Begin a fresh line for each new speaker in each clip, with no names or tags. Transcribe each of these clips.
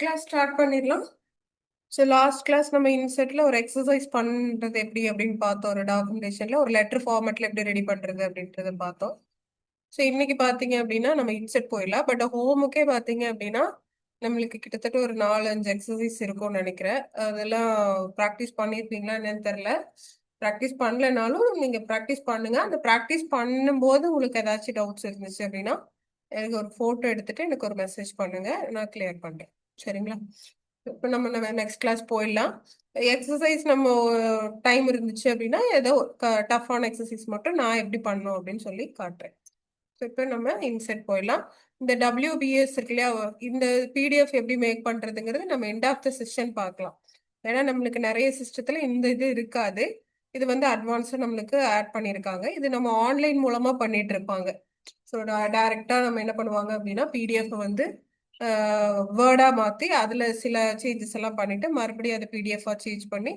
Class start பண்ணிடலாம். So last class நம்ம இன்செட்ல ஒரு எக்ஸசைஸ் பண்றது எப்படி அப்படின்னு பார்த்தோம். ஒரு டாக்குமெண்டேஷன்ல ஒரு லெட்டர் ஃபார்மேட்ல எப்படி ரெடி பண்றது அப்படின்றத பார்த்தோம். ஸோ இன்னைக்கு பார்த்தீங்க அப்படின்னா நம்ம இன்செட் போயிடலாம். பட் ஹோமுக்கே பார்த்தீங்க அப்படின்னா நம்மளுக்கு கிட்டத்தட்ட ஒரு 4-5 எக்ஸசைஸ் இருக்கும்னு நினைக்கிறேன். அதெல்லாம் ப்ராக்டிஸ் பண்ணியிருப்பீங்களா என்னன்னு தெரில. ப்ராக்டிஸ் பண்ணலனாலும் நீங்க ப்ராக்டிஸ் பண்ணுங்க. அந்த ப்ராக்டிஸ் பண்ணும்போது உங்களுக்கு ஏதாச்சும் டவுட்ஸ் இருந்துச்சு அப்படின்னா எனக்கு ஒரு போட்டோ எடுத்துட்டு எனக்கு ஒரு மெசேஜ் பண்ணுங்க, நான் கிளியர் பண்றேன். சரிங்களா? இப்போ நம்ம நெக்ஸ்ட் கிளாஸ் போயிடலாம். எக்ஸசைஸ் நம்ம டைம் இருந்துச்சு அப்படின்னா ஏதோ டஃப்பான எக்ஸசைஸ் மட்டும் நான் எப்படி பண்ணணும் அப்படின்னு சொல்லி காட்டுறேன். ஸோ இப்போ நம்ம இன்செட் போயிடலாம். இந்த WBS இருக்கு இல்லையா, இந்த PDF எப்படி மேக் பண்றதுங்கிறது நம்ம எண்ட் ஆஃப் த செஷன் பார்க்கலாம். ஏன்னா நம்மளுக்கு நிறைய சிஸ்டத்துல இந்த இது இருக்காது. இது வந்து அட்வான்ஸா நம்மளுக்கு ஆட் பண்ணியிருக்காங்க. இது நம்ம ஆன்லைன் மூலமா பண்ணிட்டு இருப்பாங்க. ஸோ டைரக்டா நம்ம என்ன பண்ணுவாங்க அப்படின்னா PDF வந்து வேர்டா மாத்தி அதுல சில சேஞ்சஸ் எல்லாம் பண்ணிட்டு மறுபடியும் அதை PDF-ஆ சேஞ்ச் பண்ணி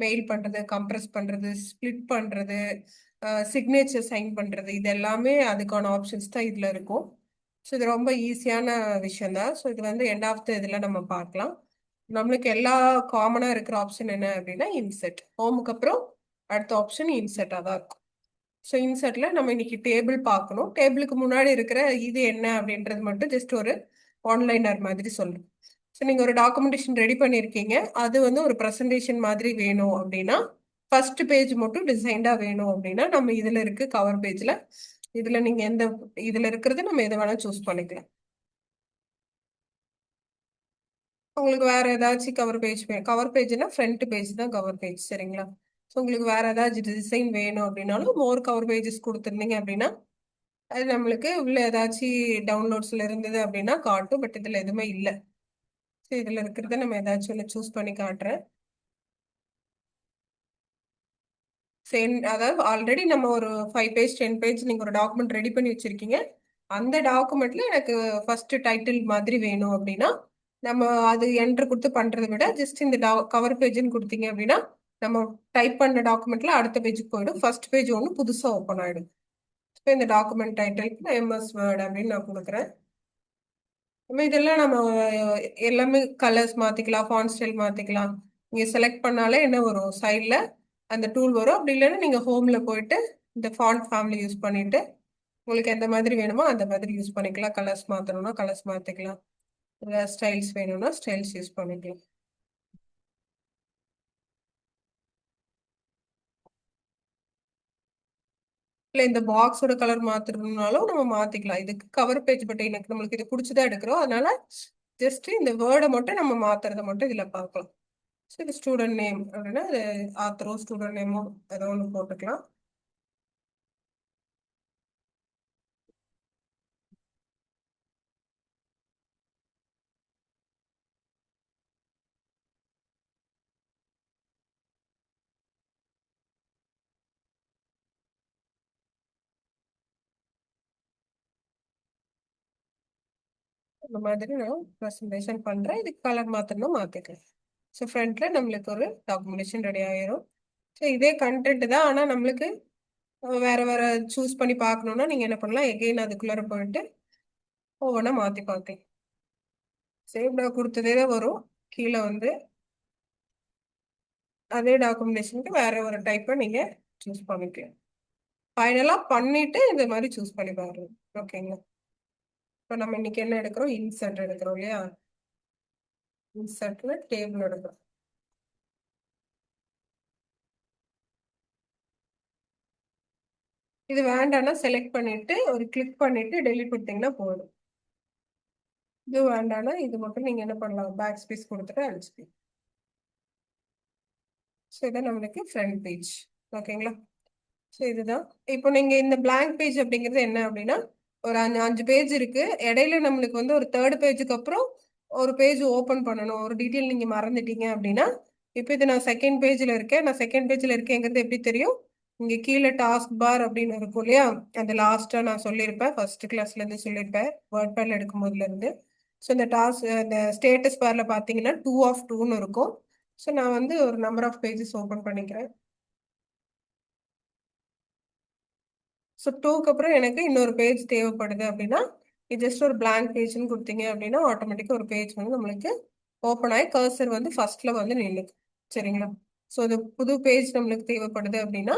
மெயில் பண்றது, கம்ப்ரஸ் பண்றது, ஸ்பிளிட் பண்றது, சிக்னேச்சர் சைன் பண்றது, இது எல்லாமே அதுக்கான ஆப்ஷன்ஸ் தான் இதுல இருக்கும். ஸோ இது ரொம்ப ஈஸியான விஷயம் தான். ஸோ இது வந்து எண்ட் ஆஃப் த இதுல நம்ம பார்க்கலாம். நம்மளுக்கு எல்லா காமனா இருக்கிற ஆப்ஷன் என்ன அப்படின்னா இன்செட். ஹோமுக்கு அப்புறம் அடுத்த ஆப்ஷன் இன்செட்டா தான் இருக்கும். ஸோ இன்சர்ட்ல நம்ம இன்னைக்கு டேபிள் பார்க்கணும். டேபிளுக்கு முன்னாடி இருக்கிற இது என்ன அப்படின்றது மட்டும் ஜஸ்ட் ஒரு ஆன்லைனர் மாதிரி சொல்றேன். ஸோ நீங்க ஒரு டாக்குமெண்டேஷன் ரெடி பண்ணியிருக்கீங்க, அது வந்து ஒரு ப்ரெசன்டேஷன் மாதிரி வேணும் அப்படின்னா ஃபர்ஸ்ட் பேஜ் மட்டும் டிசைன்டா வேணும் அப்படின்னா நம்ம இதுல இருக்கு கவர் பேஜ்ல. இதுல நீங்க எந்த இதுல இருக்கிறது நம்ம எதை வேணா சூஸ் பண்ணிக்கலாம். உங்களுக்கு வேற ஏதாச்சும் கவர் பேஜ் கவர் பேஜ்னா ஃப்ரண்ட் பேஜ் தான் கவர் பேஜ். சரிங்களா? ஸோ உங்களுக்கு வேற ஏதாச்சும் டிசைன் வேணும் அப்படின்னாலும் மோர் கவர் பேஜஸ் கொடுத்துருந்தீங்க அப்படின்னா அது நம்மளுக்கு உள்ள ஏதாச்சும் டவுன்லோட்ஸ்ல இருந்தது அப்படின்னா காட்டும். பட் இதுல எதுவுமே இல்லை. சரி, இதுல இருக்கிறத நம்ம ஏதாச்சும் ஒன்று சூஸ் பண்ணி காட்டுறேன். சரி, அதாவது ஆல்ரெடி நம்ம ஒரு 5 பேஜ் 10 பேஜ் நீங்க ஒரு டாக்குமெண்ட் ரெடி பண்ணி வச்சிருக்கீங்க. அந்த டாக்குமெண்ட்ல எனக்கு ஃபர்ஸ்ட் டைட்டில் மாதிரி வேணும் அப்படின்னா நம்ம அது என்ட்ரு கொடுத்து பண்றதை விட ஜஸ்ட் இந்த கவர் பேஜ்னு கொடுத்தீங்க அப்படின்னா நம்ம டைப் பண்ண டாக்குமெண்ட்ல அடுத்த பேஜுக்கு போயிடும். ஃபர்ஸ்ட் பேஜ் ஒன்று புதுசா ஓப்பன் ஆயிடும். இப்போ இந்த டாக்குமெண்ட் டைட்டில் MS வேர்ட் அப்படின்னு நான் கொடுக்குறேன். இதெல்லாம் நம்ம எல்லாமே கலர்ஸ் மாத்திக்கலாம், ஃபாண்ட் ஸ்டைல் மாத்திக்கலாம். நீங்க செலக்ட் பண்ணாலே என்ன வரும், சைட்ல அந்த டூல் வரும். அப்படி இல்லைன்னா நீங்க ஹோம்ல போயிட்டு இந்த ஃபாண்ட் ஃபேமிலி யூஸ் பண்ணிட்டு உங்களுக்கு எந்த மாதிரி வேணுமோ அந்த மாதிரி யூஸ் பண்ணிக்கலாம். கலர்ஸ் மாத்தணும்னா கலர்ஸ் மாத்திக்கலாம், இல்லை ஸ்டைல்ஸ் வேணும்னா ஸ்டைல்ஸ் யூஸ் பண்ணிக்கலாம். இல்லை இந்த பாக்ஸோட கலர் மாத்தணும்னாலும் நம்ம மாத்திக்கலாம். இதுக்கு கவர் பேஜ் பட் எனக்கு நம்மளுக்கு இது பிடிச்சதா எடுக்கிறோம், அதனால ஜஸ்ட் இந்த வேர்டை மட்டும் நம்ம மாத்துறதை மட்டும் இதுல பார்க்கலாம். சரி, ஸ்டூடெண்ட் நேம் அப்படின்னா அது ஆத்தரோ ஸ்டூடெண்ட் நேமோ ஏதோ ஒன்று போட்டுக்கலாம். இந்த மாதிரி நான் ப்ரெசன்டேஷன் பண்றேன். இதுக்கு கலர் மாத்தணும் மாத்திக்கலாம். ஸோ ஃப்ரண்ட்ல நம்மளுக்கு ஒரு டாக்குமெண்டேஷன் ரெடி ஆயிரும். ஸோ இதே கண்டென்ட் தான், ஆனால் நம்மளுக்கு வேற வேற சூஸ் பண்ணி பார்க்கணும்னா நீங்க என்ன பண்ணலாம், எகெயின் அதுக்குள்ளார போயிட்டு ஒவ்வொன்றா மாத்தி பார்க்கலாம். சேவ் நான் கொடுத்ததே தான் வரும். கீழே வந்து அதே டாக்குமெண்டேஷனுக்கு வேற ஒரு டைப்பை நீங்க சூஸ் பண்ணிக்கலாம். ஃபைனலா பண்ணிட்டு இந்த மாதிரி சூஸ் பண்ணி பாருங்க. ஓகேங்களா? இப்போ நம்ம இன்னைக்கு என்ன எடுக்கிறோம், இன்சர்ட் எடுக்கிறோம் இல்லையா? இன்சர்ட்ல டேபிள் எடுக்கிறோம். இது வேண்டாம்னா செலக்ட் பண்ணிட்டு ஒரு கிளிக் பண்ணிட்டு டெலிட் கொடுத்தீங்கன்னா போதும். இது வேண்டாம்னா இது மட்டும் நீங்க என்ன பண்ணலாம், பேக் ஸ்பேஸ் கொடுத்துட்டு அழிச்சுக்கலாம். ஸோ இதான் நம்மளுக்கு ஃப்ரண்ட் பேஜ். ஓகேங்களா? ஸோ இதுதான். இப்போ நீங்க இந்த blank பேஜ் அப்படிங்கிறது என்ன அப்படின்னா ஒரு 5 பேஜ் இருக்கு. இடையில நம்மளுக்கு வந்து ஒரு தேர்ட் பேஜுக்கு அப்புறம் ஒரு பேஜ் ஓபன் பண்ணணும், ஒரு டீட்டெயில் நீங்க மறந்துட்டீங்க அப்படின்னா இப்போ இது நான் செகண்ட் பேஜ்ல இருக்கேன். நான் செகண்ட் பேஜ்ல இருக்கேங்கிறது எப்படி தெரியும், இங்க கீழே டாஸ்க் பார் அப்படின்னு இருக்கும் இல்லையா, அந்த லாஸ்டா நான் சொல்லியிருப்பேன், ஃபர்ஸ்ட் கிளாஸ்ல இருந்து சொல்லியிருப்பேன் வேர்ட் பேர்ல எடுக்கும் போதுல இருந்து. ஸோ இந்த இந்த ஸ்டேட்டஸ் பார்ல பாத்தீங்கன்னா 2 of 2ன்னு இருக்கும். ஸோ நான் வந்து ஒரு நம்பர் ஆஃப் பேஜஸ் ஓபன் பண்ணிக்கிறேன். ஸோ 2க்கு அப்புறம் எனக்கு இன்னொரு பேஜ் தேவைப்படுது அப்படின்னா இது ஜஸ்ட் ஒரு blank பேஜ்னு கொடுத்தீங்க அப்படின்னா ஆட்டோமேட்டிக்காக ஒரு பேஜ் வந்து நம்மளுக்கு ஓப்பன் ஆகி கர்சர் வந்து ஃபர்ஸ்ட்ல வந்து நின்னுக்கு. சரிங்களா? ஸோ இது புது பேஜ் நம்மளுக்கு தேவைப்படுது அப்படின்னா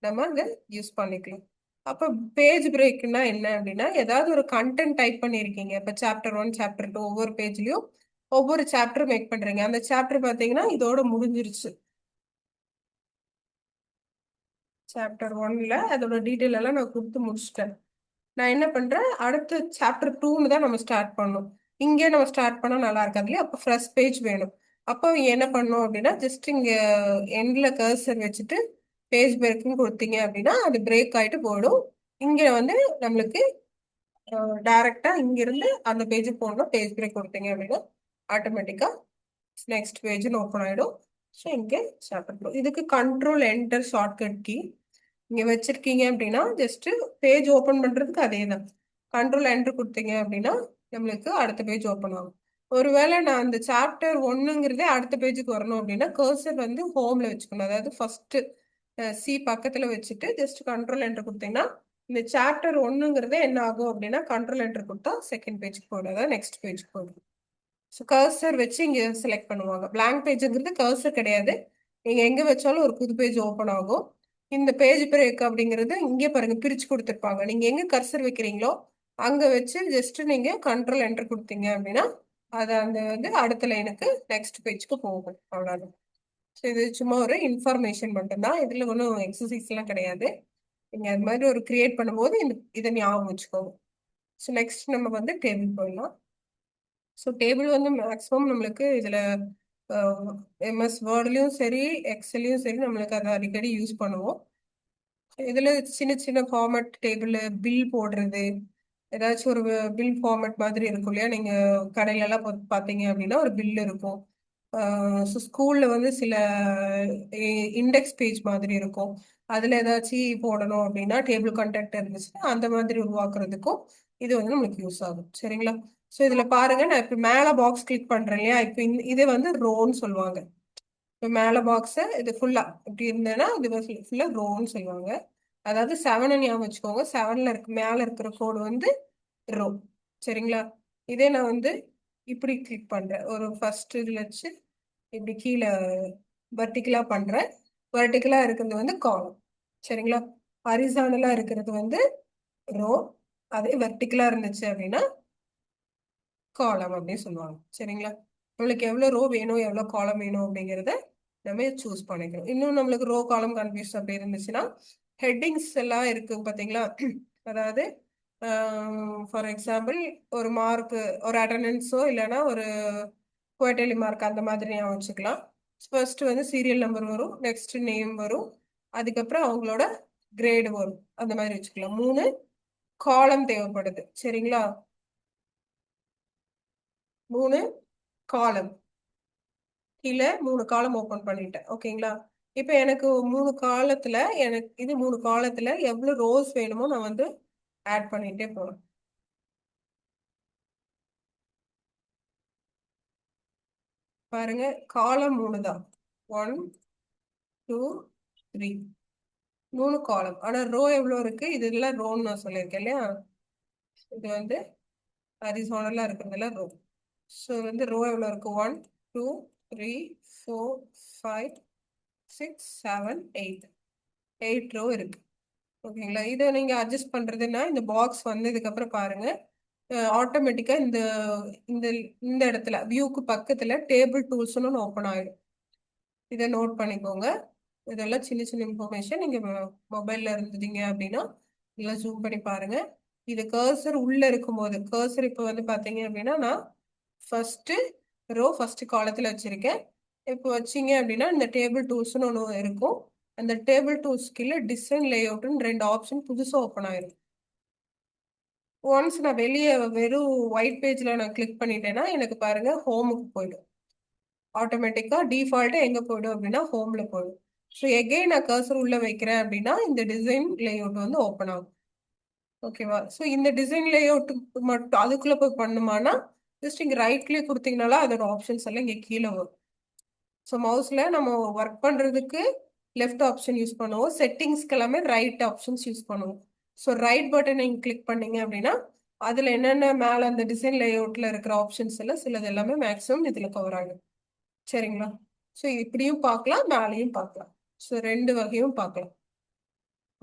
நம்ம அதை யூஸ் பண்ணிக்கலாம். அப்போ பேஜ் பிரேக்னா என்ன அப்படின்னா, ஏதாவது ஒரு கண்டென்ட் டைப் பண்ணியிருக்கீங்க. இப்போ சாப்டர் 1 சாப்டர் 2 ஒவ்வொரு பேஜ்லயும் ஒவ்வொரு சாப்டர் மேக் பண்றீங்க. அந்த சாப்டர் பார்த்தீங்கன்னா இதோட முடிஞ்சிருச்சு. சாப்டர் 1ல அதோட டீட்டெயில் எல்லாம் நான் கொடுத்து முடிச்சிட்டேன். நான் என்ன பண்றேன், அடுத்த சாப்டர் 2ன்னு தான் நம்ம ஸ்டார்ட் பண்ணணும். இங்கே நம்ம ஸ்டார்ட் பண்ணா நல்லா இருக்காது இல்லையா? அப்போ ஃப்ரெஷ் பேஜ் வேணும். அப்போ என்ன பண்ணணும் அப்படின்னா, ஜஸ்ட் இங்க எண்ட்ல கர்சர் வச்சுட்டு பேஜ் பிரேக்குன்னு கொடுத்தீங்க அப்படின்னா அது பிரேக் ஆயிட்டு போயிடும். இங்க வந்து நம்மளுக்கு டைரக்டா இங்க இருந்து அந்த பேஜுக்கு போகணும். பேஜ் பிரேக் கொடுத்தீங்க அப்படின்னா ஆட்டோமேட்டிக்கா நெக்ஸ்ட் பேஜ்னு ஓப்பன் ஆயிடும். ஸோ இங்கே சாப்டர் 2 இதுக்கு கண்ட்ரோல் என்டர் ஷார்ட்கட் கீ இங்க வச்சிருக்கீங்க அப்படின்னா ஜஸ்ட் பேஜ் ஓபன் பண்றதுக்கு அதே தான். கண்ட்ரோல் என்டர் கொடுத்தீங்க அப்படின்னா நம்மளுக்கு அடுத்த பேஜ் ஓபன் ஆகும். ஒருவேளை நான் அந்த சாப்டர் 1ங்கிறதே அடுத்த பேஜுக்கு வரணும் அப்படின்னா கர்சர் வந்து ஹோம்ல வச்சுக்கணும். அதாவது ஃபர்ஸ்ட் சி பக்கத்துல வச்சுட்டு ஜஸ்ட் கண்ட்ரோல் என்டர் கொடுத்தீங்கன்னா இந்த சாப்டர் 1ங்கிறதே என்ன ஆகும் அப்படின்னா கண்ட்ரோல் என்டர் கொடுத்தா செகண்ட் பேஜுக்கு போயிடும், அதாவது நெக்ஸ்ட் பேஜுக்கு போயிடும். ஸோ கர்சர் வச்சு இங்க செலக்ட் பண்ணுவாங்க. பிளாங்க் பேஜுங்கிறது கர்சர் கிடையாது. நீங்க எங்க வச்சாலும் ஒரு புது பேஜ் ஓபன் ஆகும். இந்த பேஜ் பிரேக் அப்படிங்கிறது இங்கே பாருங்க பிரிச்சு கொடுத்துருப்பாங்க. நீங்க எங்க கர்சர் வைக்கிறீங்களோ அங்க வச்சு ஜஸ்ட் நீங்க கண்ட்ரோல் என்டர் கொடுத்தீங்க அப்படின்னா அது அந்த வந்து அடுத்த லைனுக்கு நெக்ஸ்ட் பேஜ்க்கு போகும். அவ்வளவுதான். ஸோ இது சும்மா ஒரு இன்ஃபர்மேஷன் மட்டும்தான். இதுல ஒன்றும் எக்ஸசைஸ் எல்லாம் கிடையாது. நீங்க அது மாதிரி ஒரு கிரியேட் பண்ணும்போது இதை ஞாபகம் வச்சுக்கோங்க. ஸோ நெக்ஸ்ட் நம்ம வந்து டேபிள் போயிடலாம். ஸோ டேபிள் வந்து மேக்ஸிமம் நம்மளுக்கு இதில் எம்எஸ் வேர்ட்லேயும் சரி எக்ஸல்லையும் சரி நம்மளுக்கு அதை அடிக்கடி யூஸ் பண்ணுவோம். இதில் சின்ன சின்ன ஃபார்மேட் டேபிள் பில் போடுறது, ஏதாச்சும் ஒரு பில் ஃபார்மேட் மாதிரி இருக்கும் இல்லையா? நீங்கள் கடையிலலாம் பார்த்தீங்க அப்படின்னா ஒரு பில் இருக்கும். ஸோ ஸ்கூலில் வந்து சில இண்டெக்ஸ் பேஜ் மாதிரி இருக்கும். அதில் ஏதாச்சும் போடணும் அப்படின்னா டேபிள் கான்டாக்ட் இருந்துச்சுன்னா அந்த மாதிரி உருவாக்குறதுக்கும் இது வந்து நம்மளுக்கு யூஸ் ஆகும். சரிங்களா? ஸோ இதில் பாருங்க, நான் இப்போ மேலே பாக்ஸ் கிளிக் பண்ணுறேன் இல்லையா? இப்போ இது வந்து ரோன்னு சொல்லுவாங்க. இப்போ மேலே பாக்ஸு இது ஃபுல்லாக இப்படி இருந்ததுன்னா இது ஃபுல்லாக ரோன்னு சொல்லுவாங்க. அதாவது 7 ஞாபகம் வச்சுக்கோங்க. 7ல மேலே இருக்கிற கோடு வந்து ரோ. சரிங்களா? இதே நான் வந்து இப்படி கிளிக் பண்றேன். ஒரு ஃபர்ஸ்ட் இதுல வச்சு இப்படி கீழே வெர்டிகலா பண்றேன். வெர்டிகலா இருக்கிறது வந்து காலம். சரிங்களா? ஹரிசானலா இருக்கிறது வந்து ரோ. அதே வெர்டிகலா இருந்துச்சு அப்படின்னா காலம் அப்படின்னு சொல்லுவாங்க. சரிங்களா? நம்மளுக்கு எவ்வளவு ரோ வேணும் எவ்வளவு காலம் வேணும் அப்படிங்கிறத நம்ம சூஸ் பண்ணிக்கணும். இன்னும் நம்மளுக்கு ரோ காலம் கன்ஃபியூஸ் அப்படி இருந்துச்சுன்னா ஹெட்டிங்ஸ் எல்லாம் இருக்கு பாத்தீங்களா? அதாவது ஃபார் எக்ஸாம்பிள் ஒரு மார்க், ஒரு அட்டண்டன்ஸோ இல்லைன்னா ஒரு குவார்டர்லி மார்க் அந்த மாதிரி ஞாபகம் வச்சுக்கலாம். ஃபர்ஸ்ட் வந்து சீரியல் நம்பர் வரும், நெக்ஸ்ட் நேம் வரும், அதுக்கப்புறம் அவங்களோட கிரேடு வரும். அந்த மாதிரி வச்சுக்கலாம். 3 காலம் தேவைப்படுது. சரிங்களா? 3 காலம் கீழே 3 காலம் ஓபன் பண்ணிட்டேன். ஓகேங்களா? இப்போ எனக்கு 3 காலத்துல எனக்கு இது 3 காலத்துல எவ்வளவு ரோஸ் வேணுமோ நான் வந்து ஆட் பண்ணிட்டே போறேன். பாருங்க, காலம் 3 தான். 1 2 3 3 காலம். ஆனா ரோ எவ்வளவு இருக்கு? இது எல்லாம் ரோன்னு நான் சொல்லியிருக்கேன் இல்லையா? இது வந்து ஹரிசாண்டலா இருக்கிறதுல ரோ. ஸோ வந்து ரோ எவ்வளவு இருக்கு? 1 2 3 4 5 6 7 8 8 ரோ இருக்கு. ஓகேங்களா? இதை நீங்க அட்ஜஸ்ட் பண்றதுன்னா இந்த பாக்ஸ் வந்ததுக்கு அப்புறம் பாருங்க, ஆட்டோமேட்டிக்கா இந்த இந்த இந்த இடத்துல வியூக்கு பக்கத்துல டேபிள் டூல்ஸ்னு ஒன்று ஓப்பன் ஆயிடும். இதை நோட் பண்ணிக்கோங்க. இதெல்லாம் சின்ன சின்ன இன்ஃபர்மேஷன். நீங்க மொபைல்ல இருந்தீங்க அப்படின்னா இதெல்லாம் ஜூம் பண்ணி பாருங்க. இது கர்சர் உள்ள இருக்கும்போது கர்சர் இப்போ வந்து பாத்தீங்க அப்படின்னா நான் ஃபர்ஸ்ட் ரோ ஃபர்ஸ்ட் காலத்துல வச்சிருக்கேன். இப்போ வச்சீங்க அப்படின்னா இந்த டேபிள் டூல்ஸ்னு ஒன்று இருக்கும். அந்த டேபிள் டூல்ஸ் கீழே டிசைன் லே அவுட்னு 2 ஆப்ஷன் புதுசாக ஓப்பன் ஆயிரும். ஒன்ஸ் நான் வெளியே வெறும் ஒயிட் பேஜ்ல நான் கிளிக் பண்ணிட்டேன்னா எனக்கு பாருங்க ஹோமுக்கு போயிடும். ஆட்டோமேட்டிக்கா டிஃபால்ட்டா எங்க போயிடும் அப்படின்னா ஹோம்ல போயிடும். ஸோ எகெயின் நான் கர்சர் உள்ள வைக்கிறேன் அப்படின்னா இந்த டிசைன் லேஅவுட் வந்து ஓப்பன் ஆகும். ஓகேவா? ஸோ இந்த டிசைன் லேஅவுட் மட்டும் அதுக்குள்ள போய் பண்ணுமானா ஜஸ்ட் இங்க ரைட் கிளிக் கொடுத்தீங்கனால அதோட ஆப்ஷன்ஸ் எல்லாம் இங்க கீழே வரும். ஸோ மவுஸ்ல நம்ம ஒர்க் பண்றதுக்கு லெஃப்ட் ஆப்ஷன் யூஸ் பண்ணுவோம், செட்டிங்ஸ்க்கு எல்லாமே ரைட் ஆப்ஷன்ஸ் யூஸ் பண்ணுவோம். ஸோ ரைட் பட்டன் நீங்க கிளிக் பண்ணீங்க அப்படின்னா அதுல என்னென்ன மேல அந்த டிசைன் லேஅவுட்ல இருக்கிற ஆப்ஷன்ஸ் எல்லாம் சிலது எல்லாமே மேக்ஸிமம் இதுல கவர் ஆகும். சரிங்களா? ஸோ இப்படியும் பார்க்கலாம், மேலேயும் பார்க்கலாம். ஸோ ரெண்டு வகையும் பார்க்கலாம்.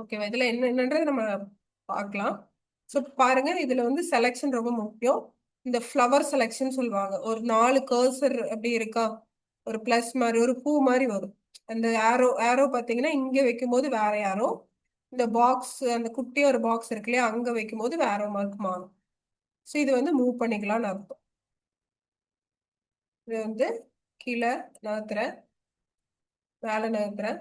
ஓகேவா? இதுல என்னன்றது நம்ம பார்க்கலாம். ஸோ பாருங்க, இதுல வந்து செலெக்ஷன் ரொம்ப முக்கியம். இந்த ஃப்ளவர் செலெக்ஷன் சொல்லுவாங்க. ஒரு 4 கர்சர் அப்படி இருக்கா, ஒரு பிளஸ் மாதிரி ஒரு பூ மாதிரி வரும். அந்த ஏரோ ஏரோ பார்த்தீங்கன்னா இங்க வைக்கும்போது வேற ஏரோ, இந்த பாக்ஸ் அந்த குட்டியா ஒரு பாக்ஸ் இருக்கு இல்லையா, அங்க வைக்கும்போது வேற மார்க் மாறும். ஸோ இது வந்து மூவ் பண்ணிக்கலாம்னு அர்த்தம். இது வந்து கீழே நகர்த்துறேன், மேலே நகர்த்துறேன்,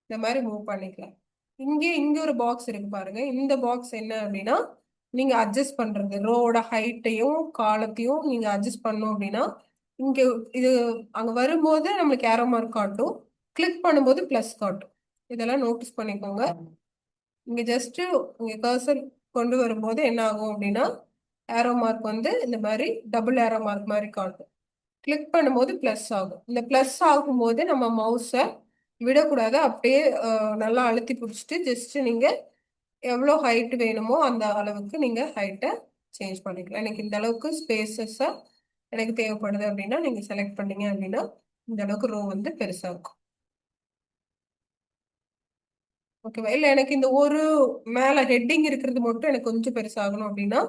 இந்த மாதிரி மூவ் பண்ணிக்கலாம். இங்க ஒரு பாக்ஸ் இருக்கு பாருங்க. இந்த பாக்ஸ் என்ன அப்படின்னா, நீங்க அட்ஜஸ்ட் பண்றது ரோட ஹைட்டையும் காலத்தையும் நீங்க அட்ஜஸ்ட் பண்ணோம் அப்படின்னா, இங்க இது அங்க வரும்போது நம்மளுக்கு ஏரோ மார்க் காட்டும், கிளிக் பண்ணும்போது பிளஸ் காட்டும். இதெல்லாம் நோட்டீஸ் பண்ணிக்கோங்க. இங்க ஜஸ்ட் இங்க கர்சர் கொண்டு வரும்போது என்ன ஆகும் அப்படின்னா, ஏரோ மார்க் வந்து இந்த மாதிரி டபுள் ஏரோ மார்க் மாதிரி காட்டும். கிளிக் பண்ணும்போது பிளஸ் ஆகும். இந்த பிளஸ் ஆகும்போது நம்ம மவுஸை விடக்கூடாது, அப்படியே நல்லா அழுத்தி பிடிச்சிட்டு ஜஸ்ட் நீங்க எவ்வளோ ஹைட் வேணுமோ அந்த அளவுக்கு நீங்க ஹைட்டை சேஞ்ச் பண்ணிக்கலாம். எனக்கு இந்த அளவுக்கு ஸ்பேசஸா எனக்கு தேவைப்படுது அப்படின்னா நீங்க செலக்ட் பண்ணீங்க அப்படின்னா இந்த அளவுக்கு ரோ வந்து பெருசா இருக்கும். ஓகேவா? இல்ல எனக்கு இந்த ஒரு மேல ஹெட்டிங் இருக்கிறது மட்டும் எனக்கு கொஞ்சம் பெருசாகணும் அப்படின்னா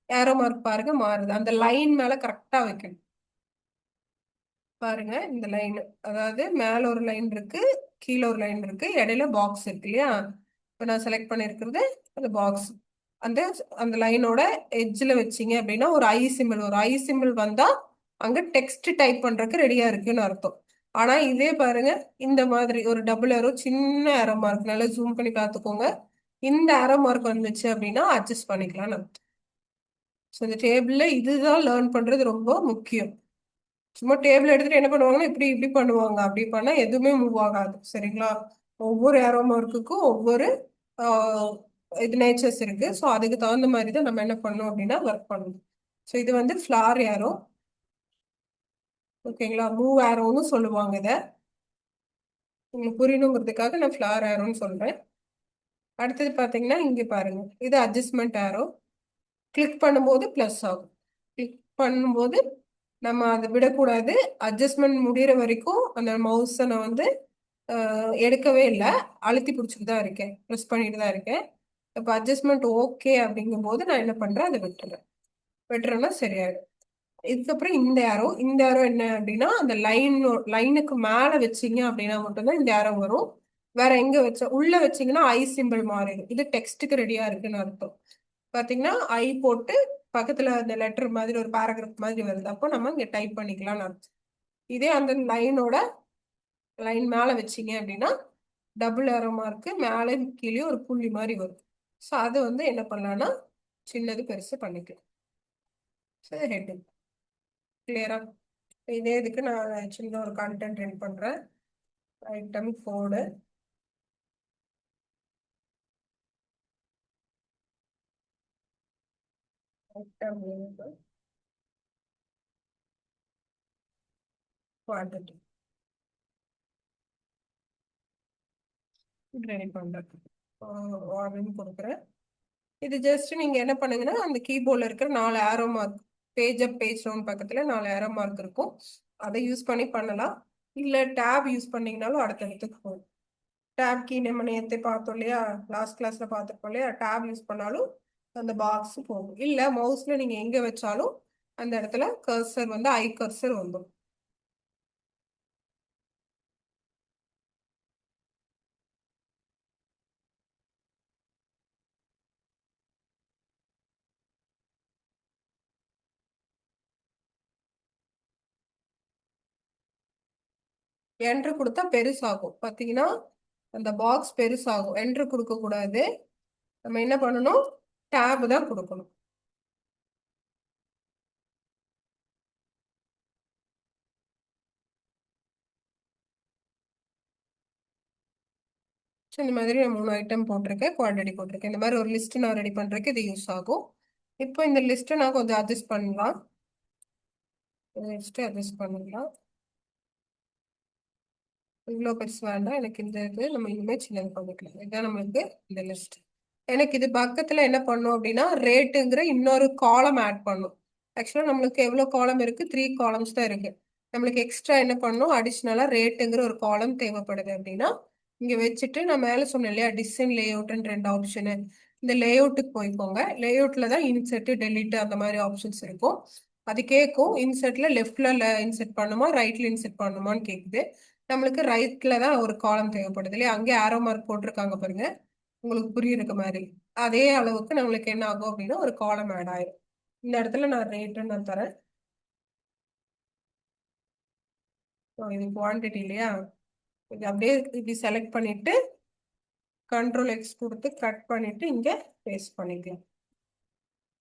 ஏரோ மார்க் பாருங்க மாறுது. அந்த லைன் மேல கரெக்டா வைக்கணும். பாருங்க இந்த லைன், அதாவது மேல ஒரு லைன் இருக்கு, கீழே ஒரு லைன் இருக்கு, இடையில பாக்ஸ் இருக்கு இல்லையா? இப்போ நான் செலக்ட் பண்ணிருக்கிறது அந்த பாக்ஸ். அந்த அந்த லைனோட எட்ஜில் வச்சீங்க அப்படின்னா ஒரு ஐ சிம்பிள், ஒரு ஐ சிம்பிள் வந்தா அங்க டெக்ஸ்ட் டைப் பண்றதுக்கு ரெடியா இருக்குன்னு அர்த்தம். ஆனா இதே பாருங்க, இந்த மாதிரி ஒரு டபுள் ஏரோ, சின்ன ஏரோ மார்க், நல்லா ஜூம் பண்ணி பார்த்துக்கோங்க. இந்த ஏரோ மார்க் வந்துச்சு அப்படின்னா அட்ஜஸ்ட் பண்ணிக்கலாம்னு அர்த்தம். ஸோ இந்த டேபிள்ல இதுதான் லேர்ன் பண்றது ரொம்ப முக்கியம். சும்மா டேபிள் எடுத்துட்டு என்ன பண்ணுவாங்கன்னா இப்படி இப்படி பண்ணுவாங்க, அப்படி பண்ணா எதுவுமே மூவ் ஆகாது. சரிங்களா? ஒவ்வொரு ஏரோ மார்க்குக்கும் ஒவ்வொரு இது நேச்சர்ஸ் இருக்கு. ஸோ அதுக்கு தகுந்த மாதிரி தான் நம்ம என்ன பண்ணணும் அப்படின்னா ஒர்க் பண்ணணும். ஸோ இது வந்து ஃபிளார் ஏரோ. ஓகேங்களா? மூவ் ஏரோன்னு சொல்லுவாங்க இதை. உங்களுக்கு புரியணுங்கிறதுக்காக நான் ஃபிளார் ஏரோன்னு சொல்றேன். அடுத்தது பாத்தீங்கன்னா இங்க பாருங்க, இது அட்ஜஸ்ட்மெண்ட் ஏரோ. கிளிக் பண்ணும்போது பிளஸ் ஆகும். கிளிக் பண்ணும்போது நம்ம அதை விடக்கூடாது. அட்ஜஸ்ட்மெண்ட் முடிகிற வரைக்கும் அந்த மவுஸை நான் வந்து எடுக்கவே இல்லை, அழுத்தி பிடிச்சிட்டு தான் இருக்கேன், ப்ரெஸ் பண்ணிட்டு தான் இருக்கேன். இப்போ அட்ஜஸ்ட்மெண்ட் ஓகே அப்படிங்கும் போது நான் என்ன பண்றேன், அதை விட்டுறேன். விட்டுறேன்னா சரியாயிடும். இதுக்கப்புறம் இந்த ஏரோ என்ன அப்படின்னா, அந்த லைனுக்கு மேல வச்சீங்க அப்படின்னா மட்டும்தான் இந்த ஏரோ வரும். வேற எங்க வச்ச உள்ள வச்சீங்கன்னா ஐ சிம்பிள் மாறிடும். இது டெக்ஸ்ட்டுக்கு ரெடியா இருக்குன்னு அர்த்தம். பாத்தீங்கன்னா ஐ போட்டு பக்கத்துல அந்த லெட்டர் மாதிரி ஒரு பேராகிராஃப் மாதிரி வருது. அப்போ நம்ம இங்க டைப் பண்ணிக்கலாம்னு அர்த்தம். இதே அந்த லைன் மேல வச்சீங்க அப்படின்னா டபுள் ஏரோ மார்க்கு மேலே கீழே ஒரு புள்ளி மாதிரி வரும். ஸோ அது வந்து என்ன பண்ணலாம்னா சின்னது பெருசு பண்ணிக்கலாம். ஸோ ஹெட் கிளியரா? இதே இதுக்கு நான் சின்ன ஒரு கண்டென்ட் ரெடி பண்றேன். ஐட்டம் கோடு, ஐட்டம் குவான்டிட்டி ரெடி பண்றேன். அப்படின்னு கொடுக்குறேன். இது ஜஸ்ட் நீங்க என்ன பண்ணுங்கன்னா அந்த கீபோர்ட்ல இருக்கிற 4 arrow mark, page up page down பக்கத்துல 4 ஏரோ மார்க் இருக்கும், அதை யூஸ் பண்ணி பண்ணலாம். இல்ல டேப் யூஸ் பண்ணீங்கனாலும் அடுத்தடுத்து போகும். டேப் கீ நம்ம நேரத்தை பார்த்தோம் இல்லையா, லாஸ்ட் கிளாஸ்ல பார்த்துருக்கோம் இல்லையா, டேப் யூஸ் பண்ணாலும் அந்த பாக்ஸ் போகும். இல்ல மவுஸ்ல நீங்க எங்க வச்சாலும் அந்த இடத்துல கர்சர் வந்து ஐ கர்சர் வந்துடும். என்ட்ரு கொடுத்தா பெருசாகும். பாத்தீங்கன்னா அந்த பாக்ஸ் பெருசாகும். என்ட்ரு கொடுக்க கூடாது, நம்ம என்ன பண்ணணும், டேப் தான் கொடுக்கணும். ஸோ இந்த மாதிரி நான் 3 ஐட்டம் போட்டிருக்கேன், குவான்டிட்டி போட்டிருக்கேன். இந்த மாதிரி ஒரு லிஸ்ட் நான் ரெடி பண்றதுக்கு இது யூஸ் ஆகும். இப்போ இந்த லிஸ்ட்டை நான் கொஞ்சம் அட்ஜஸ்ட் பண்ணலாம். லிஸ்ட்டை அட்ஜஸ்ட் பண்ணிக்கலாம். இவ்வளோ பெருசு வேண்டாம் எனக்கு, இந்த இது நம்ம இனிமேல் சின்னது பண்ணிக்கலாம். இதுதான் நம்மளுக்கு இந்த லிஸ்ட். எனக்கு இது பக்கத்துல என்ன பண்ணும் அப்படின்னா ரேட்டுங்கிற இன்னொரு காலம் ஆட் பண்ணும். ஆக்சுவலா நம்மளுக்கு எவ்வளவு காலம் இருக்கு? 3 காலம்ஸ் தான் இருக்கு. நம்மளுக்கு எக்ஸ்ட்ரா என்ன பண்ணும்? அடிஷ்னலா ரேட்டுங்கிற ஒரு காலம் தேவைப்படுது அப்படின்னா இங்க வச்சுட்டு நான் மேல சொன்னேன் இல்லையா டிசைன் லேஅவுட்னு 2 ஆப்ஷனு. இந்த லேஅவுட்டுக்கு போய்க்கோங்க. லேஅவுட்ல தான் இன்செர்ட் டெலிட் அந்த மாதிரி ஆப்ஷன்ஸ் இருக்கும். அது கேட்கும் இன்செர்ட்ல லெஃப்ட்ல இன்செர்ட் பண்ணுமா ரைட்ல இன்செர்ட் பண்ணுமான்னு கேக்குது. நம்மளுக்கு ரைட்ல தான் ஒரு காலம் தேவைப்படுது இல்லையா? அங்கே ஆரோ மார்க் போட்டிருக்காங்க பாருங்க. உங்களுக்கு புரியுற மாதிரி அதே அளவுக்கு நம்மளுக்கு என்ன ஆகும் அப்படின்னா ஒரு காலம் ஆட் ஆயிரும். இந்த இடத்துல நான் ரேட்டு நான் தரேன். இது குவான்டிட்டி இல்லையா? இது அப்படியே இப்படி செலக்ட் பண்ணிட்டு கண்ட்ரோல் எக்ஸ் கொடுத்து கட் பண்ணிட்டு இங்க பேஸ்ட் பண்ணிக்கலாம்.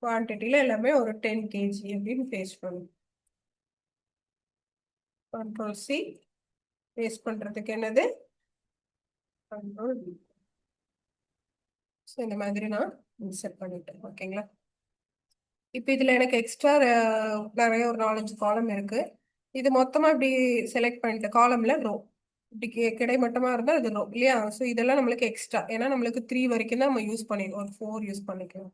குவான்டிட்டியில எல்லாமே ஒரு 10 kg அப்படின்னு பேஸ்ட் பண்ணும். கண்ட்ரோல் சி பேஸ்ட் பண்றதுக்கு என்னது கண்ட்ரோல் V. இந்த மாதிரி நான் இன்செர்ட் பண்ணிட்டேன். ஓகேங்களா? இப்போ இதுல எனக்கு எக்ஸ்ட்ரா நிறைய ஒரு 4-5 காலம் இருக்கு. இது மொத்தமா இப்படி செலக்ட் பண்ணிட்டு காலம்ல ரோ இப்படி கிடைமட்டமா இருந்தா இது ரோ இல்லையா? ஸோ இதெல்லாம் நம்மளுக்கு எக்ஸ்ட்ரா ஏன்னா நம்மளுக்கு 3 வரைக்கும் தான் நம்ம யூஸ் பண்ணிடுவோம். ஒரு 4 யூஸ் பண்ணிக்கலாம்.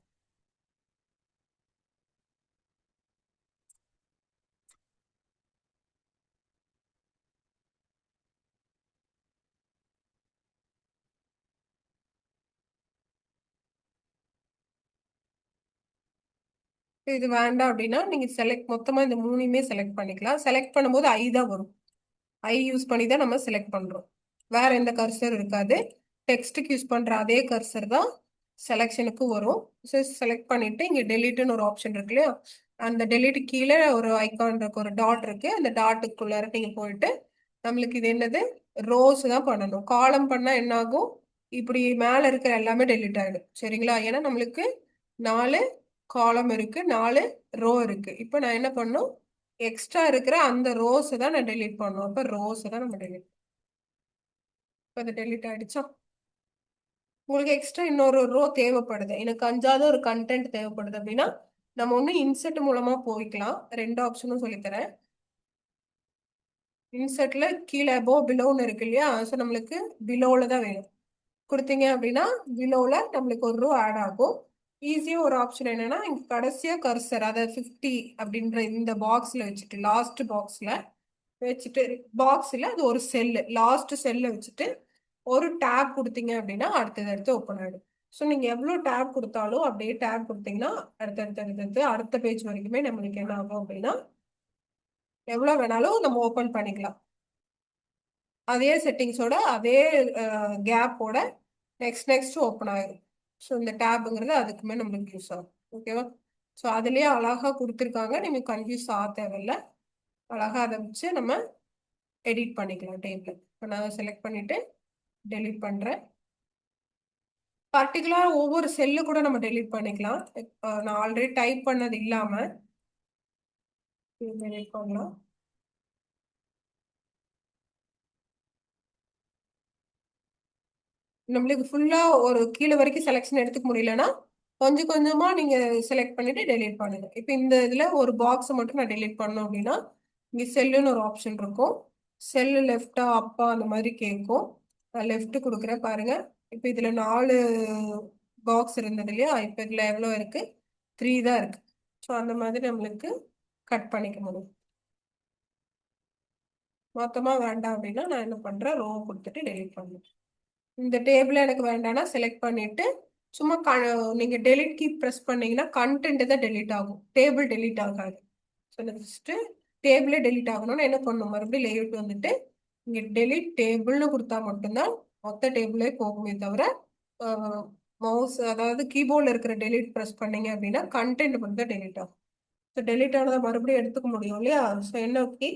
இது வேண்டாம் அப்படின்னா நீங்க செலக்ட் மொத்தமா இந்த 3யுமே செலக்ட் பண்ணிக்கலாம். செலக்ட் பண்ணும்போது ஐ தான் வரும். ஐ யூஸ் பண்ணி தான் நம்ம செலக்ட் பண்றோம். வேற எந்த கர்சர் இருக்காது. டெக்ஸ்ட்டுக்கு யூஸ் பண்ற அதே கர்சர் தான் செலக்ஷனுக்கு வரும். செலக்ட் பண்ணிட்டு இங்க டெலிட்னு ஒரு ஆப்ஷன் இருக்கு இல்லையா? அந்த டெலிட் கீழே ஒரு ஐகான் இருக்கு, ஒரு டாட் இருக்கு. அந்த டாட்டுக்குள்ளார நீங்க போயிட்டு நம்மளுக்கு இது என்னது ரோஸ் தான் பண்ணணும். காலம் பண்ணா என்ன ஆகும்? இப்படி மேல இருக்கிற எல்லாமே டெலிட் ஆயிடும். சரிங்களா? ஏன்னா நம்மளுக்கு 4 காலம் இருக்கு, 4 ரோ இருக்கு. இப்போ நான் என்ன பண்ணும்? எக்ஸ்ட்ரா இருக்கிற அந்த ரோஸ் தான் நான் டெலிட் பண்ணும். அப்ப ரோஸ் தான் நம்ம டெலிட். இப்போ அது டெலிட் ஆயிடுச்சா? உங்களுக்கு எக்ஸ்ட்ரா இன்னொரு ரோ தேவைப்படுது. எனக்கு 5வது ஒரு கண்டென்ட் தேவைப்படுது அப்படின்னா நம்ம ஒண்ணு இன்செர்ட் மூலமா போய்க்கலாம். 2 ஆப்ஷனும் சொல்லித்தரேன். இன்செர்ட்ல கீழே above பிலோன்னு இருக்கு இல்லையா? ஸோ நம்மளுக்கு பிலோல தான் வேணும். கொடுத்தீங்க அப்படின்னா பிலோல நம்மளுக்கு ஒரு ரோ ஆட் ஆகும். ஈஸியா ஒரு ஆப்ஷன் என்னன்னா இங்க கடைசியா கர்சர் அதை 50 அப்படின்ற இந்த பாக்ஸ்ல வச்சுட்டு லாஸ்ட் பாக்ஸ்ல வச்சுட்டு பாக்ஸ்ல அது ஒரு செல்லு லாஸ்ட் செல்ல வச்சுட்டு ஒரு டேப் கொடுத்தீங்க அப்படின்னா அடுத்தது அடுத்து ஓப்பன் ஆயிடும். ஸோ நீங்க எவ்வளவு டேப் கொடுத்தாலும் அப்படியே டேப் கொடுத்தீங்கன்னா அடுத்தடுத்து அடுத்த பேஜ் வரைக்குமே நம்மளுக்கு என்ன ஆகும் அப்படின்னா எவ்வளவு வேணாலும் நம்ம ஓப்பன் பண்ணிக்கலாம். அதே செட்டிங்ஸோட அதே கேப்போட நெக்ஸ்ட் நெக்ஸ்ட் ஓப்பன் ஆயிரும். ஸோ இந்த டேபுங்கிறது அதுக்குமே நம்மளுக்கு யூஸ் ஆகும். ஓகேவா? ஸோ அதுலயே அழகா கொடுத்துருக்காங்க. நீங்க கன்ஃபியூஸ் ஆக தேவையில்ல. அழகா அதை வச்சு நம்ம எடிட் பண்ணிக்கலாம் டேபிள். இப்போ நான் செலக்ட் பண்ணிட்டு டெலிட் பண்றேன். பர்டிகுலரா ஒவ்வொரு செல்லு கூட நம்ம டெலிட் பண்ணிக்கலாம். நான் ஆல்ரெடி டைப் பண்ணது இல்லாம டெலிட் பண்ணலாம். நம்மளுக்கு ஃபுல்லா ஒரு கீழே வரைக்கும் செலெக்ஷன் எடுத்துக்க முடியலன்னா கொஞ்சம் கொஞ்சமா நீங்க செலக்ட் பண்ணிட்டு டெலிட் பண்ணுங்க. இப்போ இந்த இதுல ஒரு பாக்ஸ் மட்டும் நான் டெலிட் பண்ணோம் அப்படின்னா இங்க செல்லுன்னு ஒரு ஆப்ஷன் இருக்கும். செல்லு லெஃப்டா அப்பா அந்த மாதிரி கேட்கும். நான் லெஃப்ட் கொடுக்குறேன் பாருங்க. இப்போ இதுல 4 பாக்ஸ் இருந்தது இல்லையா? இப்போ இதுல எவ்வளவு இருக்கு? 3 தான் இருக்கு. ஸோ அந்த மாதிரி நம்மளுக்கு கட் பண்ணிக்க முடியும். மொத்தமா வேண்டாம் அப்படின்னா நான் என்ன பண்றேன் ரோ கொடுத்துட்டு டெலிட் பண்ணுறேன். இந்த டேபிள் எனக்கு வேண்டாம்னா செலக்ட் பண்ணிட்டு சும்மா நீங்க டெலிட் கீ ப்ரெஸ் பண்ணீங்கன்னா கண்டென்ட் தான் டெலிட் ஆகும், டேபிள் டெலிட் ஆகாது. ஸோ நெக்ஸ்ட் டேபிளே டெலிட் ஆகணும்னா என்ன பண்ணணும்? மறுபடியும் லேஅவுட் வந்துட்டு இங்க டெலிட் டேபிள்னு கொடுத்தா மட்டும்தான் மொத்த டேபிளே போகுமே தவிர மவுஸ் அதாவது கீபோர்ட்ல இருக்கிற டெலிட் ப்ரெஸ் பண்ணீங்க அப்படின்னா கண்டென்ட் மட்டும் தான் டெலிட் ஆகும். ஸோ டெலிட் ஆனதை மறுபடியும் எடுத்துக்க முடியும் இல்லையா? ஸோ என்ன கீ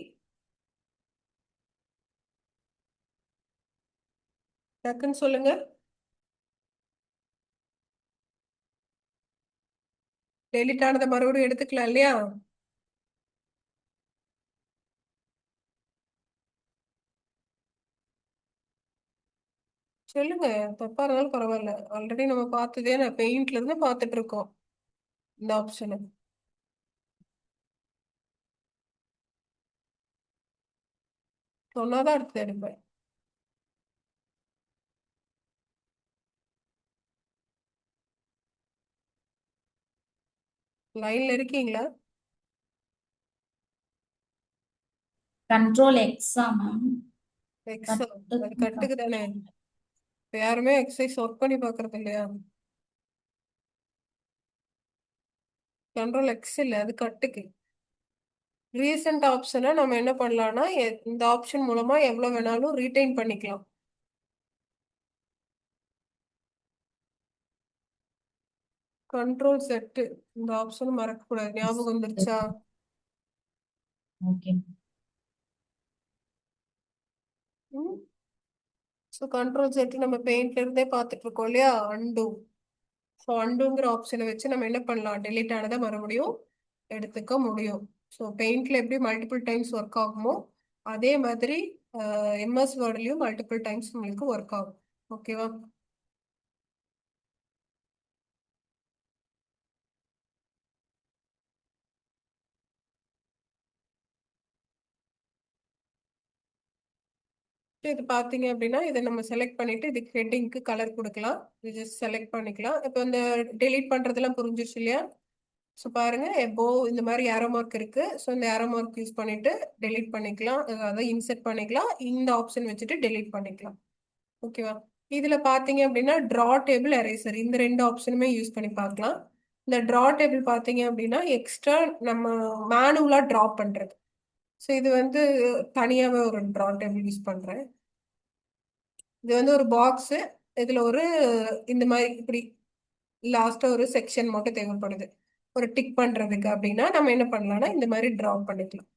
டக்குன்னு சொல்லுங்க. டெலிட் ஆனதை மறுபடியும் எடுத்துக்கலாம் இல்லையா? சொல்லுங்க. தப்பா இருந்தாலும் பரவாயில்ல. ஆல்ரெடி நம்ம பார்த்ததே நான் பெயிண்ட்ல இருந்து பார்த்துட்டு இருக்கோம் இந்த ஆப்ஷனை. சொன்னாதான் அடுத்து எடுப்பேன். லைன்ல இருக்கீங்களா?
கண்ட்ரோல் எக்ஸா மேம்?
எக்ஸ் அது
கட்டுக்கா.
கட்டுக்கு தானே. இப்ப யாருமே எக்ஸசைஸ் ஒர்க் பண்ணி பாக்குறது இல்லையா? கண்ட்ரோல் எக்ஸ் இல்ல, அது கட்டுக்கு. ரீசெண்ட் ஆப்ஷனை நம்ம என்ன பண்ணலாம்னா இந்த ஆப்ஷன் மூலமா எவ்வளவு வேணாலும் ரீடைன் பண்ணிக்கலாம். கண்ட்ரோல் செட்டு, இந்த ஆப்ஷன் மறக்க கூடாது. ஞாபகம் வந்துருச்சா?
ஓகே.
ஸோ கண்ட்ரோல் செட் நம்ம பெயிண்ட்ல இருந்தே பார்த்துட்டு இருக்கோம் இல்லையா, அண்டு. ஸோ அண்டுங்கிற ஆப்ஷனை வச்சு நம்ம என்ன பண்ணலாம், டெலீட் ஆனதை மறுபடியும் எடுத்துக்க முடியும். ஸோ பெயிண்ட்ல எப்படி மல்டிபிள் டைம்ஸ் ஒர்க் ஆகுமோ அதே மாதிரி எம்எஸ் வேர்ட்லயும் மல்டிபிள் டைம்ஸ் உங்களுக்கு ஒர்க் ஆகும். ஓகேவா? இது பாத்தீங்க அப்படின்னா இதை நம்ம செலக்ட் பண்ணிட்டு இதுக்கு ஹெட்டிங்க்கு கலர் கொடுக்கலாம். இது ஜஸ்ட் செலக்ட் பண்ணிக்கலாம். இப்போ இந்த டெலீட் பண்றதெல்லாம் புரிஞ்சிருச்சு இல்லையா? ஸோ பாருங்க, எபோ இந்த மாதிரி ஏரோ மார்க் இருக்கு. ஸோ இந்த ஏரோ மார்க் யூஸ் பண்ணிட்டு டெலீட் பண்ணிக்கலாம், அதாவது இன்செர்ட் பண்ணிக்கலாம். இந்த ஆப்ஷன் வச்சுட்டு டெலீட் பண்ணிக்கலாம். ஓகேவா? இதுல பாத்தீங்க அப்படின்னா டிரா டேபிள், எரேசர், இந்த ரெண்டு ஆப்ஷனுமே யூஸ் பண்ணி பார்க்கலாம். இந்த டிரா டேபிள் பாத்தீங்க அப்படின்னா எக்ஸ்ட்ரா நம்ம மேனுவலா டிரா பண்றது. ஸோ இது வந்து தனியாவே ஒரு டிரா டேபிள் யூஸ் பண்றேன். இது வந்து ஒரு பாக்ஸ். இதுல ஒரு இந்த மாதிரி இப்படி லாஸ்டா ஒரு செக்ஷன் மட்டும் தேவைப்படுது ஒரு டிக் பண்றதுக்கு. அப்படின்னா நம்ம என்ன பண்ணலாம்னா இந்த மாதிரி டிரா பண்ணிக்கலாம்.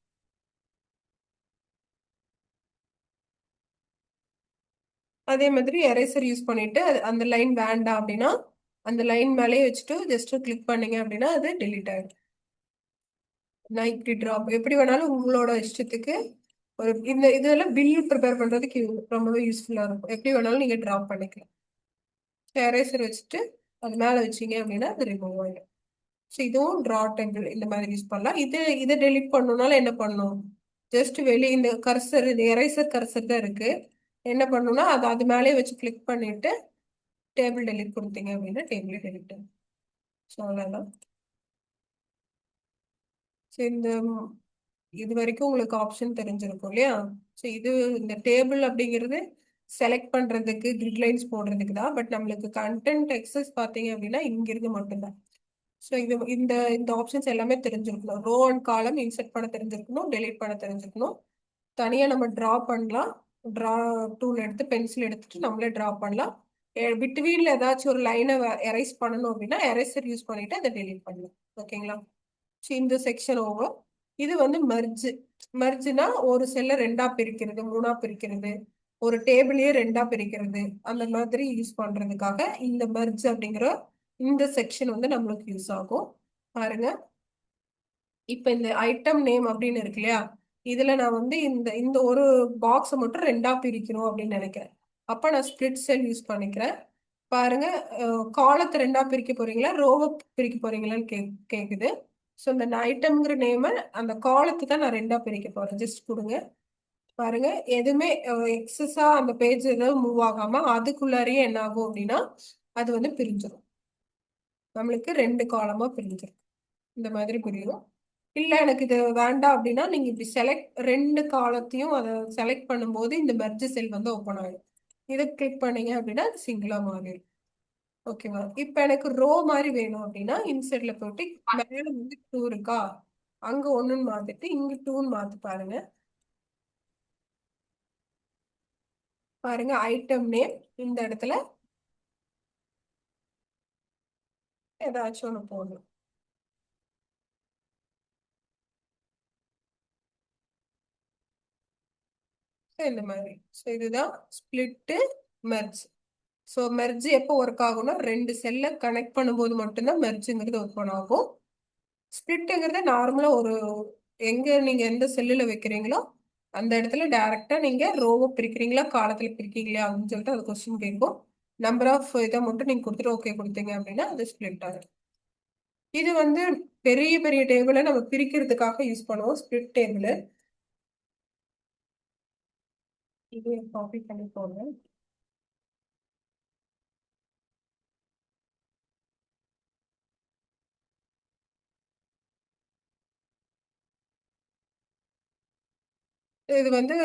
அதே மாதிரி எரேசர் யூஸ் பண்ணிட்டு அந்த லைன் வேண்டாம் அப்படின்னா அந்த லைன் மேலேயே வச்சுட்டு ஜஸ்ட் கிளிக் பண்ணீங்க அப்படின்னா அது டெலீட் ஆயிடும். நான் இப்படி டிராப் எப்படி வேணாலும் உங்களோட இஷ்டத்துக்கு ஒரு இந்த இதெல்லாம் பில் ப்ரிப்பேர் பண்றதுக்கு ரொம்பவே யூஸ்ஃபுல்லா இருக்கும். எப்படி வேணாலும் நீங்க டிராப் பண்ணிக்கலாம். எரேசர் வச்சுட்டு அது மேல வச்சீங்க அப்படின்னா அது ரிமூவ் ஆயிடும். ஸோ இதுவும் டிரா டேபிள் இந்த மாதிரி யூஸ் பண்ணலாம். இதை டெலிட் பண்ணணும்னால என்ன பண்ணும், ஜஸ்ட் வெளியே இந்த கர்சர், இந்த எரேசர் கர்சர் தான் இருக்கு. என்ன பண்ணணும்னா அது அது மேலேயே வச்சு கிளிக் பண்ணிட்டு டேபிள் டெலிட் கொடுத்தீங்க அப்படின்னா டேபிள் டெலிட் ஆகும். ஸோ அவ்வளோதான். ஸோ இந்த இது வரைக்கும் உங்களுக்கு ஆப்ஷன் தெரிஞ்சிருக்கும் இல்லையா? ஸோ இது இந்த டேபிள் அப்படிங்கிறது செலக்ட் பண்றதுக்கு கிரிட் லைன்ஸ் போடுறதுக்கு தான். பட் நம்மளுக்கு கண்டென்ட் எக்ஸஸ் பார்த்தீங்க அப்படின்னா இங்கிருந்து மட்டும்தான். ஸோ இது இந்த இந்த ஆப்ஷன்ஸ் எல்லாமே தெரிஞ்சிருக்கணும். ரோ அண்ட் காலம் இன்செர்ட் பண்ண தெரிஞ்சிருக்கணும், டெலீட் பண்ண தெரிஞ்சிருக்கணும். தனியாக நம்ம ட்ரா பண்ணலாம். ட்ரா டூல் எடுத்து பென்சில் எடுத்துட்டு நம்மளே ட்ரா பண்ணலாம். பிட்வீன்ல ஏதாச்சும் ஒரு லைனை எரேஸ் பண்ணணும் அப்படின்னா எரேசர் யூஸ் பண்ணிட்டு அதை டெலீட் பண்ணலாம். ஓகேங்களா? ஸோ இந்த செக்ஷன் ஓவர். இது வந்து மர்ஜ். மர்ஜ்னா ஒரு செல்லை ரெண்டா பிரிக்கிறது, மூணா பிரிக்கிறது, ஒரு டேபிளையே ரெண்டா பிரிக்கிறது, அந்த மாதிரி யூஸ் பண்றதுக்காக இந்த மர்ஜ் அப்படிங்கிற இந்த செக்ஷன் வந்து நம்மளுக்கு யூஸ் ஆகும். பாருங்க, இப்ப இந்த ஐட்டம் நேம் அப்படின்னு இருக்கு இல்லையா, இதுல நான் வந்து இந்த இந்த ஒரு பாக்ஸை மட்டும் ரெண்டா பிரிக்கணும் அப்படின்னு நினைக்கிறேன். அப்ப நான் ஸ்பிளிட் செல் யூஸ் பண்ணிக்கிறேன். பாருங்க, காலத்தை ரெண்டா பிரிக்க போறீங்களா, ரோவை பிரிக்க போறீங்களான்னு கேக்குது. ஸோ இந்த ஐட்டம்ங்கிற நேம அந்த காலத்தை தான் நான் ரெண்டா பிரிக்க போறேன். ஜஸ்ட் கொடுங்க. பாருங்க, எதுவுமே எக்ஸஸா அந்த பேஜ் ஏதாவது மூவ் ஆகாம அதுக்குள்ளாரையே என்ன ஆகும் அப்படின்னா அது வந்து பிரிஞ்சிடும். நம்மளுக்கு ரெண்டு காலமா பிரிஞ்சிடும். இந்த மாதிரி புரியும். இல்ல எனக்கு இது வேண்டாம் அப்படின்னா நீங்க இப்படி செலக்ட் ரெண்டு காலத்தையும் அதை செலக்ட் பண்ணும்போது இந்த மெர்ஜ் செல் வந்து ஓப்பன் ஆகும். இதை கிளிக் பண்ணீங்க அப்படின்னா அது சிங்கிளா மாறிடும். ஓகேவா? இப்ப எனக்கு ரோ மாதிரி வேணும் அப்படின்னா இன்செட்ல போயிட்டு மேல வந்து டூ இருக்கா, அங்க ஒண்ணுன்னு மாத்திட்டு இங்க டூன்னு மாத்தி பாருங்க. பாருங்க, ஐட்டம் நேம் இந்த இடத்துல ஏதாச்சும் ஒண்ணு போடணும். So, இந்த மாதிரி. ஸோ இதுதான் ஸ்பிளிட்டு மெர்ஜ். ஸோ மெர்ஜ் எப்போ ஒர்க் ஆகும்னா ரெண்டு செல்லை கனெக்ட் பண்ணும்போது மட்டும்தான் மெர்ஜுங்கிறது ஒர்க் ஆகும். ஸ்பிளிட்டுங்கிறத நார்மலா ஒரு எங்க நீங்க எந்த செல்லுல வைக்கிறீங்களோ அந்த இடத்துல டைரக்டா நீங்க ரோவை பிரிக்கிறீங்களா காலத்துல பிரிக்கிறீங்களா அப்படின்னு சொல்லிட்டு அது கொஸ்டின் கேட்கும். நம்பர் ஆஃப் இதை மட்டும் நீங்க கொடுத்துட்டு ஓகே கொடுத்தீங்க அப்படின்னா அது ஸ்பிளிட் ஆகும். இது வந்து பெரிய பெரிய டேபிளை நம்ம பிரிக்கிறதுக்காக யூஸ் பண்ணுவோம் ஸ்பிளிட் டேபிள். இது காப்பி பண்ணி போங்க. இது வந்து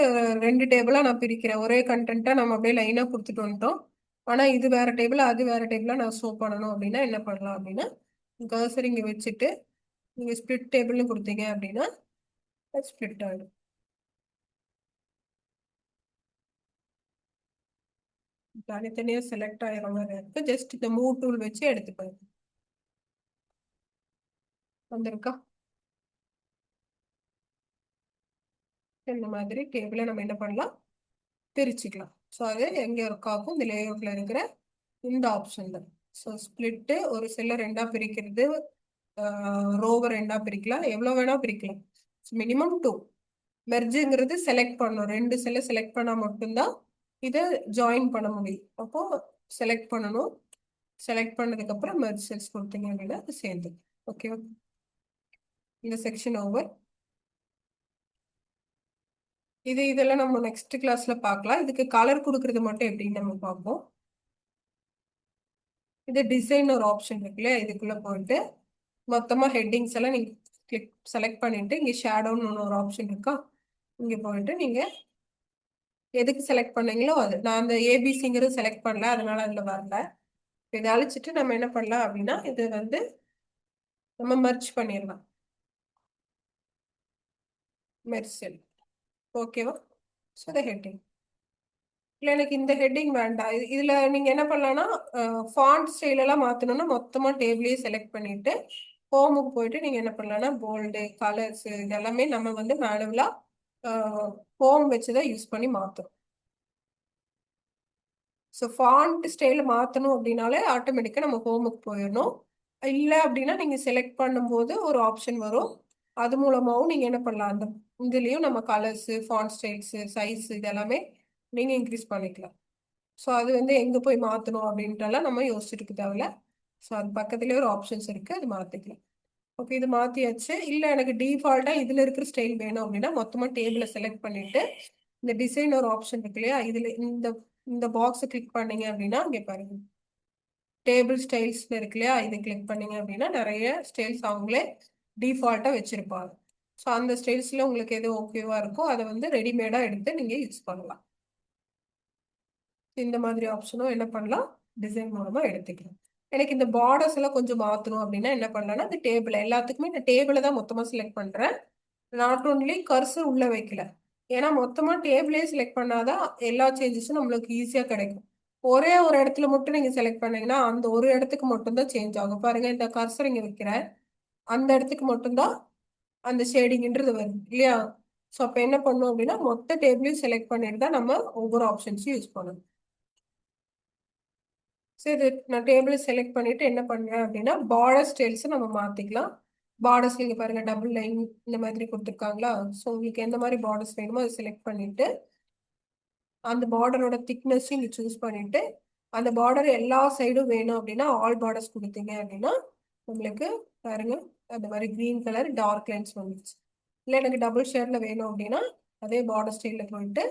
ரெண்டு டேபிளா நான் பிரிக்கிறேன். ஒரே கண்டென்ட்டா நம்ம அப்படியே லைனா கொடுத்துட்டு வந்துட்டோம். ஆனா இது வேற டேபிள், அது வேற டேபிளா நான் ஷோ பண்ணணும் அப்படின்னா என்ன பண்ணலாம் அப்படின்னா, கர்சர் இங்க வச்சுட்டு நீங்க ஸ்பிளிட் டேபிள்னு கொடுத்தீங்க அப்படின்னா ஸ்பிளிட் ஆயிடும். தனித்தனியா செலக்ட் ஆகிற மாதிரி இருக்கு. ஜஸ்ட் இந்த மூவ் டூல் வச்சு எடுத்துப்பேன். வந்திருக்கா? இந்த மாதிரி டேபிளை நம்ம என்ன பண்ணலாம், பிரிச்சுக்கலாம். ஸோ அது எங்க இருக்காகும் இந்த லேஅவுட்ல இருக்கிற இந்த ஆப்ஷன் தான். ஸோ ஸ்பிளிட்டு ஒரு செல்லை ரெண்டா பிரிக்கிறது, ரோவை ரெண்டா பிரிக்கலாம், எவ்வளவு வேணா பிரிக்கலாம். Minimum two. மெர்ஜுங்கிறது செலக்ட் பண்ணணும், ரெண்டு செல்லை செலக்ட் பண்ணா மட்டும்தான் இதை ஜாயின் பண்ண முடியும். அப்போ செலக்ட் பண்ணணும். செலக்ட் பண்ணதுக்கு அப்புறம் மெர்ஜ் செல்ஸ் கொடுத்தீங்க அப்படின்னா அது சேர்ந்து. ஓகேவா? இந்த செக்ஷன் ஓவர். இதெல்லாம் நம்ம நெக்ஸ்ட் கிளாஸ்ல பார்க்கலாம். இதுக்கு கலர் கொடுக்கறது மட்டும் எப்படின்னு நம்ம பார்ப்போம். இது டிசைன் ஒரு ஆப்ஷன் இருக்குல்ல, இதுக்குள்ள போயிட்டு மொத்தமா ஹெட்டிங்ஸ் எல்லாம் நீங்க கிளிக் செலக்ட் பண்ணிட்டு இங்க ஷேடோன்னு ஒரு ஆப்ஷன் இருக்கா, இங்க போயிட்டு நீங்க எதுக்கு செலக்ட் பண்ணீங்களோ அது. நான் அந்த ஏபிசிங்கிறது செலக்ட் பண்ணல, அதனால அதுல வரல. இதை அழிச்சிட்டு நம்ம என்ன பண்ணலாம் அப்படின்னா இது வந்து நம்ம மர்ச் பண்ணிடலாம். மெர்சல். ஓகேவா? So the heading. இல்லை எனக்கு இந்த ஹெட்டிங் வேண்டாம், இதுல நீங்க என்ன பண்ணலாம்னா ஃபாண்ட் ஸ்டைல் எல்லாம் மாத்தணும்னா மொத்தமா டேபிளையே செலக்ட் பண்ணிட்டு ஹோமுக்கு போயிட்டு நீங்க என்ன பண்ணலாம்னா போல்டு கலர்ஸ் இதெல்லாமே நம்ம வந்து மேனுவலா ஹோம் வச்சுதான் யூஸ் பண்ணி மாத்தணும். ஸோ ஃபாண்ட் ஸ்டைல மாத்தணும் அப்படின்னாலே ஆட்டோமேட்டிக்கா நம்ம ஹோமுக்கு போயிடணும். இல்லை அப்படின்னா நீங்க செலக்ட் பண்ணும்போது ஒரு ஆப்ஷன் வரும், அது மூலமாவும் நீங்க என்ன பண்ணலாம், அந்த இதுலயும் நம்ம கலர்ஸ் ஃபாண்ட் ஸ்டைல்ஸ் சைஸ் இதெல்லாமே நீங்க இன்க்ரீஸ் பண்ணிக்கலாம். ஸோ அது வந்து எங்க போய் மாத்தணும் அப்படின்ட்டுலாம் நம்ம யோசிச்சுட்டு இருக்க தேவையில்ல. ஸோ அது பக்கத்துலேயே ஒரு ஆப்ஷன்ஸ் இருக்கு, அது மாத்திக்கலாம். ஓகே, இது மாத்தியாச்சு. இல்லை எனக்கு டிஃபால்ட்டா இதுல இருக்கிற ஸ்டைல் வேணும் அப்படின்னா மொத்தமா டேபிளை செலக்ட் பண்ணிட்டு இந்த டிசைன் ஒரு ஆப்ஷன் இருக்கு இல்லையா, இதுல இந்த இந்த பாக்ஸை கிளிக் பண்ணீங்க அப்படின்னா இங்க பாருங்க டேபிள் ஸ்டைல்ஸ் இருக்கு இல்லையா, இதை கிளிக் பண்ணீங்க அப்படின்னா நிறைய ஸ்டைல்ஸ் அவங்களே டிஃபால்ட்டா வச்சிருப்பாங்க. ஸோ அந்த ஸ்டைல்ஸ்ல உங்களுக்கு எது ஓகேவா இருக்கோ அதை வந்து ரெடிமேடா எடுத்து நீங்க யூஸ் பண்ணலாம். இந்த மாதிரி ஆப்ஷனும் என்ன பண்ணலாம், டிசைன் மூலமா எடுத்துக்கலாம். எனக்கு இந்த பார்டர்ஸ் எல்லாம் கொஞ்சம் மாத்தணும் அப்படின்னா என்ன பண்ணலாம்னா இந்த டேபிள் எல்லாத்துக்குமே இந்த டேபிளை தான் மொத்தமா செலக்ட் பண்றேன். நாட் ஓன்லி கர்சர் உள்ள வைக்கல, ஏன்னா மொத்தமா டேபிளே செலக்ட் பண்ணாதான் எல்லா சேஞ்சஸும் நம்மளுக்கு ஈஸியா கிடைக்கும். ஒரே ஒரு இடத்துல மட்டும் நீங்க செலக்ட் பண்ணீங்கன்னா அந்த ஒரு இடத்துக்கு மட்டும்தான் சேஞ்ச் ஆகும். பாருங்க இந்த கர்சர் இங்க வைக்கிறேன், அந்த இடத்துக்கு மட்டும்தான் அந்த ஷேடிங்ன்றது வருது இல்லையா. ஸோ அப்ப என்ன பண்ணும் அப்படின்னா மொத்த டேபிளையும் செலக்ட் பண்ணிட்டு தான் நம்ம ஒவ்வொரு ஆப்ஷன்ஸையும் யூஸ் பண்ணணும். சரி, நான் டேபிள் செலக்ட் பண்ணிட்டு என்ன பண்ணுவேன் அப்படின்னா பார்டர் ஸ்டைல்ஸ் நம்ம மாத்திக்கலாம். பார்டர்ஸ் இங்க பாருங்க டபுள் லைன் இந்த மாதிரி கொடுத்துருக்காங்களா. ஸோ உங்களுக்கு எந்த மாதிரி பார்டர்ஸ் வேணுமோ அதை செலக்ட் பண்ணிட்டு அந்த பார்டரோட திக்னஸ் இங்க சூஸ் பண்ணிட்டு அந்த பார்டர் எல்லா சைடும் வேணும் அப்படின்னா ஆல் பார்டர்ஸ் கொடுத்தீங்க அப்படின்னா உங்களுக்கு பாருங்க அந்த மாதிரி கிரீன் கலர் டார்க் லைன்ஸ் வந்துச்சு. இல்லை எனக்கு டபுள் ஷேட்ல வேணும் அப்படின்னா அதே பார்டர் ஸ்டைல்ல போயிட்டு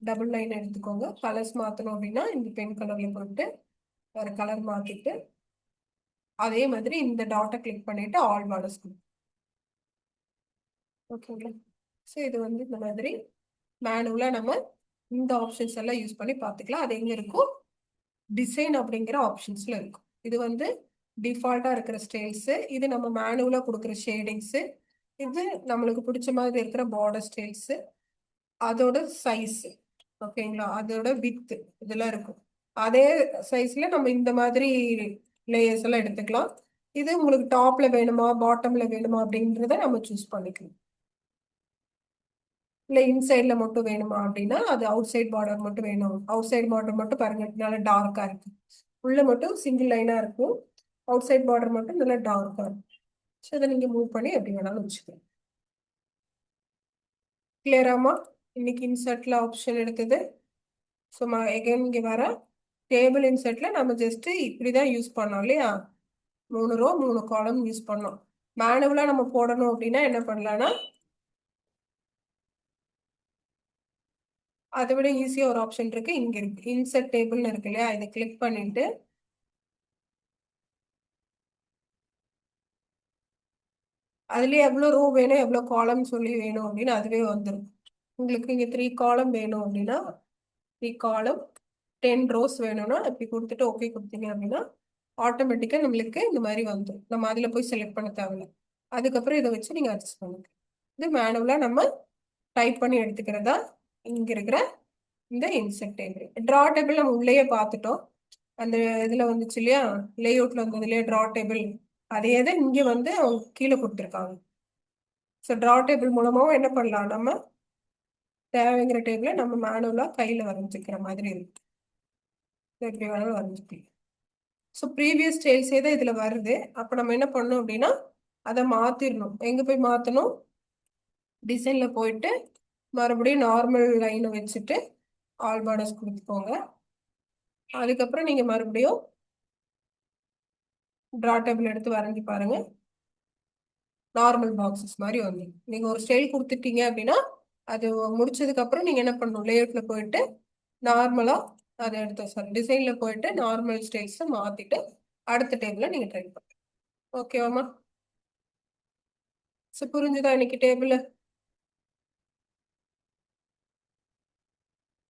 டபுள் லைன் எடுத்துக்கோங்க. கலர்ஸ் மாத்தணும் அப்படின்னா இந்த பென் கலர்ல போயிட்டு வேற கலர் மாத்திட்டு அதே மாதிரி இந்த டாட்டை கிளிக் பண்ணிட்டு ஆல் பார்டர்ஸ். ஓகேங்களா? ஸோ இது வந்து இந்த மாதிரி மேனுவலா நம்ம இந்த ஆப்ஷன்ஸ் எல்லாம் யூஸ் பண்ணி பார்த்துக்கலாம். அது எங்க இருக்கும், டிசைன் அப்படிங்கிற ஆப்ஷன்ஸ்ல இருக்கும். இது வந்து டிஃபால்ட்டா இருக்கிற ஸ்டைல்ஸ், இது நம்ம மேனுவலா கொடுக்குற ஷேடிங்ஸ், இது நம்மளுக்கு பிடிச்ச மாதிரி இருக்கிற பார்டர் ஸ்டைல்ஸ், அதோட சைஸ். ஓகேங்களா? அதோட வித் இதெல்லாம் இருக்கும். அதே சைஸ்ல நம்ம இந்த மாதிரி லேயர்ஸ் எல்லாம் எடுத்துக்கலாம். இது உங்களுக்கு டாப்ல வேணுமா பாட்டம்ல வேணுமா அப்படின்றத நம்ம சூஸ் பண்ணிக்கலாம். இல்ல இன்சைட்ல மட்டும் வேணுமா அப்படின்னா அது அவுட் சைட் பார்டர் மட்டும் வேணும், அவுட் சைட் பார்டர் மட்டும் பாருங்க நல்லா டார்க்கா இருக்கு, உள்ள மட்டும் சிங்கிள் லைனா இருக்கும், அவுட் சைட் பார்டர் மட்டும் நல்லா டார்க்கா இருக்கும். ஸோ இதை நீங்க மூவ் பண்ணி எப்படி வேணாலும் வச்சுக்கலாம். கிளியராமா? இன்னைக்கு இன்சர்ட்ல ஆப்ஷன் எடுத்தது. ஸோ எகைன் இங்க வர டேபிள் இன்சர்ட்ல நம்ம ஜஸ்ட் இப்படிதான் யூஸ் பண்ணோம் இல்லையா, 3 ரோ 3 காலம் யூஸ் பண்ணோம். மேனுவலா நம்ம போடணும் அப்படின்னா என்ன பண்ணலாம்னா அதை விட ஈஸியா ஒரு ஆப்ஷன் இருக்கு, இங்க இருக்கு இன்சர்ட் டேபிள்னு இருக்கு இல்லையா, இதை கிளிக் பண்ணிட்டு அதுலயே எவ்வளவு ரோ வேணும் எவ்வளவு காலம் சொல்லி வேணும் அப்படின்னு அதுவே வந்துடும். உங்களுக்கு இங்க 3 காலம் வேணும் அப்படின்னா 3 காலம் 10 ரோஸ் வேணும்னா இப்படி கொடுத்துட்டு ஓகே கொடுத்தீங்க அப்படின்னா ஆட்டோமேட்டிக்கா நம்மளுக்கு இந்த மாதிரி வந்துடும். நம்ம அதுல போய் செலக்ட் பண்ண தேவையில்ல. அதுக்கப்புறம் இதை வச்சு நீங்க அட்ஜஸ்ட் பண்ணுங்க. இது மேனுவலா நம்ம டைப் பண்ணி எடுத்துக்கிறதா இங்க இருக்கிற இந்த இன்செர்ட் டேபிள். டிரா டேபிள் நம்ம உள்ளேயே பார்த்துட்டோம். அந்த இதுல வந்துச்சு இல்லையா, லே அவுட்ல வந்தது இல்லையா டிரா டேபிள், அதே தான் இங்க வந்து அவங்க கீழே கொடுத்துருக்காங்க. ஸோ டிரா டேபிள் மூலமாவும் என்ன பண்ணலாம், நம்ம தேவைங்கிற டேபிளை நம்ம மேனுவலா கையில வரைஞ்சிக்கிற மாதிரி இருக்கு. எப்படி வேணாலும் வரைஞ்சிக்கலாம். ஸோ ப்ரீவியஸ் ஸ்டைல்ஸே தான் இதுல வருது. அப்ப நம்ம என்ன பண்ணணும் அப்படின்னா அதை மாத்திரணும். எங்க போய் மாத்தணும், டிசைன்ல போயிட்டு மறுபடியும் நார்மல் லைனை வச்சுட்டு ஆல் பார்டர்ஸ் கொடுத்துக்கோங்க. அதுக்கப்புறம் நீங்க மறுபடியும் டிரா டேபிள் எடுத்து வரைஞ்சி பாருங்க. நார்மல் பாக்ஸஸ் மாதிரி வந்து நீங்க ஒரு ஸ்டைல் கொடுத்துட்டீங்க அப்படின்னா அது முடிச்சதுக்கு அப்புறம் நீங்க என்ன பண்ணணும், லேஅவுட்ல போயிட்டு நார்மலா அதை எடுத்து சாரி டிசைன்ல போயிட்டு நார்மல் ஸ்டைல்ஸ் மாத்திட்டு அடுத்த டேபிள்ல நீங்க ட்ரை பண்ணுங்க. ஓகேவாமா? ஸோ புரிஞ்சுதா இன்னைக்கு டேபிள்